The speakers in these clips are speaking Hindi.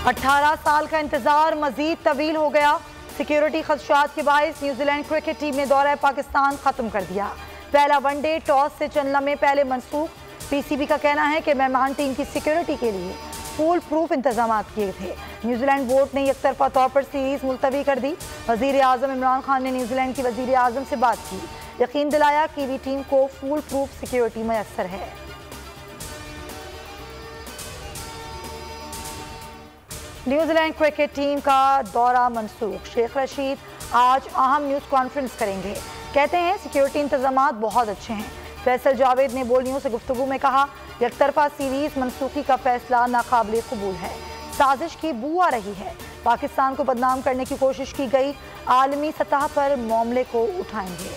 18 साल का इंतजार मजीद तवील हो गया। सिक्योरिटी खदशात के बायस न्यूजीलैंड क्रिकेट टीम ने दौरा पाकिस्तान खत्म कर दिया। पहला वनडे टॉस से चंद लम्हे पहले मनसूख। पीसीबी का कहना है कि मेहमान टीम की सिक्योरिटी के लिए फुल प्रूफ इंतजाम किए थे। न्यूजीलैंड बोर्ड ने एक तरफा तौर पर सीरीज मुलतवी कर दी। वजीर आजम इमरान खान ने न्यूजीलैंड की वजीर आजम से बात की, यकीन दिलाया कि भी टीम को फुल प्रूफ सिक्योरिटी मैसर है। न्यूजीलैंड क्रिकेट टीम का दौरा मनसूख। शेख रशीद आज अहम न्यूज़ कॉन्फ्रेंस करेंगे। कहते हैं सिक्योरिटी इंतजाम बहुत अच्छे हैं। फैसल जावेद ने बोलियों से गुफ्तगू में कहा, एकतरफा सीरीज मनसूखी का फैसला नाकाबिल कबूल है। साजिश की बू आ रही है। पाकिस्तान को बदनाम करने की कोशिश की गई। आलमी सतह पर मामले को उठाएंगे।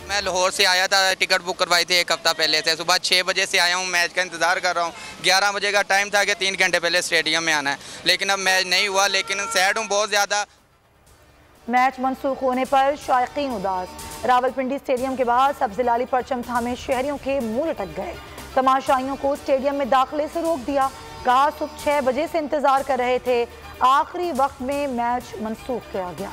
मैं लाहौर से आया था, टिकट बुक करवाई थी एक हफ्ता पहले से। सुबह 6 बजे से आया हूँ, मैच का इंतज़ार कर रहा हूँ। 11 बजे का टाइम था कि 3 घंटे पहले स्टेडियम में आना है, लेकिन अब मैच नहीं हुआ। लेकिन सैड हूँ बहुत ज़्यादा। मैच मनसूख होने पर शायकीन उदास। रावलपिंडी स्टेडियम के बाहर सब्ज़लाली परचम थामे शहरियों के मुंह लटक गए। तमाशाइयों को स्टेडियम में दाखिले से रोक दिया। कहा सुबह 6 बजे से इंतज़ार कर रहे थे। आखिरी वक्त में मैच मनसूख किया गया।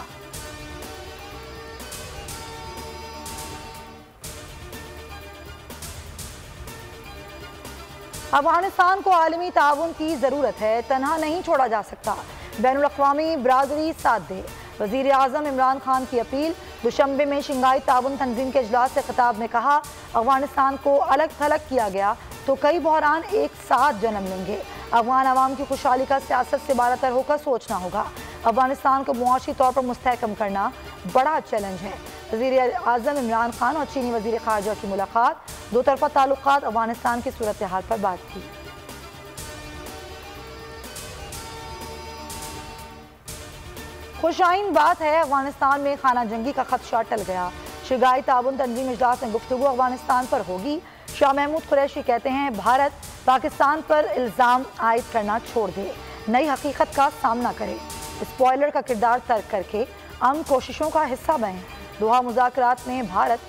अफगानिस्तान को आलमी ताउन की ज़रूरत है, तनहा नहीं छोड़ा जा सकता। बैनुल अक़वामी बरादरी साथ दे। वज़ीर आज़म इमरान खान की अपील। दुशंबे में शंघाई ताउन तंजीम के इजलास से खिताब में कहा, अफगानिस्तान को अलग थलग किया गया तो कई बहरान एक साथ जन्म लेंगे। अफगान अवाम की खुशहाली का सियासत से बारातर होकर सोचना होगा। अफगानिस्तान को मुआशी तौर पर मुस्तहकम करना बड़ा चैलेंज है। वज़ीर आज़म इमरान खान और चीनी वज़ीर ख़ारजा की मुलाकात। दो तरफ़ा ताल्लुकात अफगानिस्तान की सूरत हाल पर बात की। खुशाइन बात है, अफगानिस्तान में खाना जंगी का खदशा टल गया। शंघाई ताउन तंजीम इजलास में गुफ्तगू अफगानिस्तान पर होगी। शाह महमूद कुरैशी कहते हैं, भारत पाकिस्तान पर इल्ज़ाम आयद करना छोड़ दे, नई हकीकत का सामना करे। स्पॉयलर का किरदार तर्क करके अमन कोशिशों का हिस्सा बने। दोहा मुज़ाकरात में भारत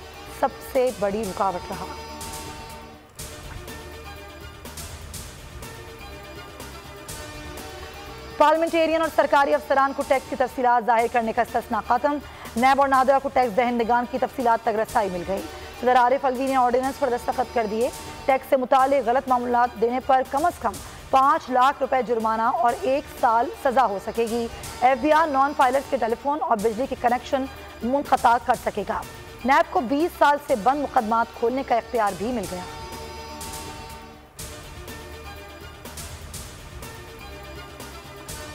सबसे बड़ी रुकावट रहा। पार्लियामेंटेरियन और सरकारी अफसरान को टैक्स की तफसीलात जाहिर करने का इस्तिस्ना खत्म। नैब और नादरा को टैक्स दहंदगान की तफसीलात तक रसाई मिल गई। सदर आरिफ अलवी ने ऑर्डिनेंस पर दस्तखत कर दिए। टैक्स से मुतालिक गलत मामलात देने पर कम अज़ कम 5 लाख रुपए जुर्माना और 1 साल सजा हो सकेगी। FBI नॉन फाइलर्स के टेलीफोन और बिजली के कनेक्शन मुनक़ता कर सकेगा। नैब को 20 साल से बंद मुकदमात खोलने का इख्तियार भी मिल गया।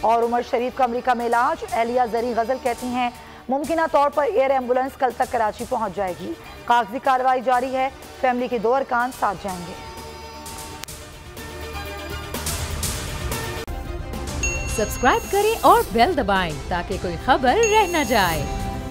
और उमर शरीफ का अमरीका में इलाज। एलिया जरी गजल कहती हैं, मुमकिना तौर पर एयर एम्बुलेंस कल तक कराची पहुंच जाएगी। कागजी कार्रवाई जारी है। फैमिली के 2 अरकान साथ जाएंगे। सब्सक्राइब करें और बेल दबाएं ताकि कोई खबर रह न जाए।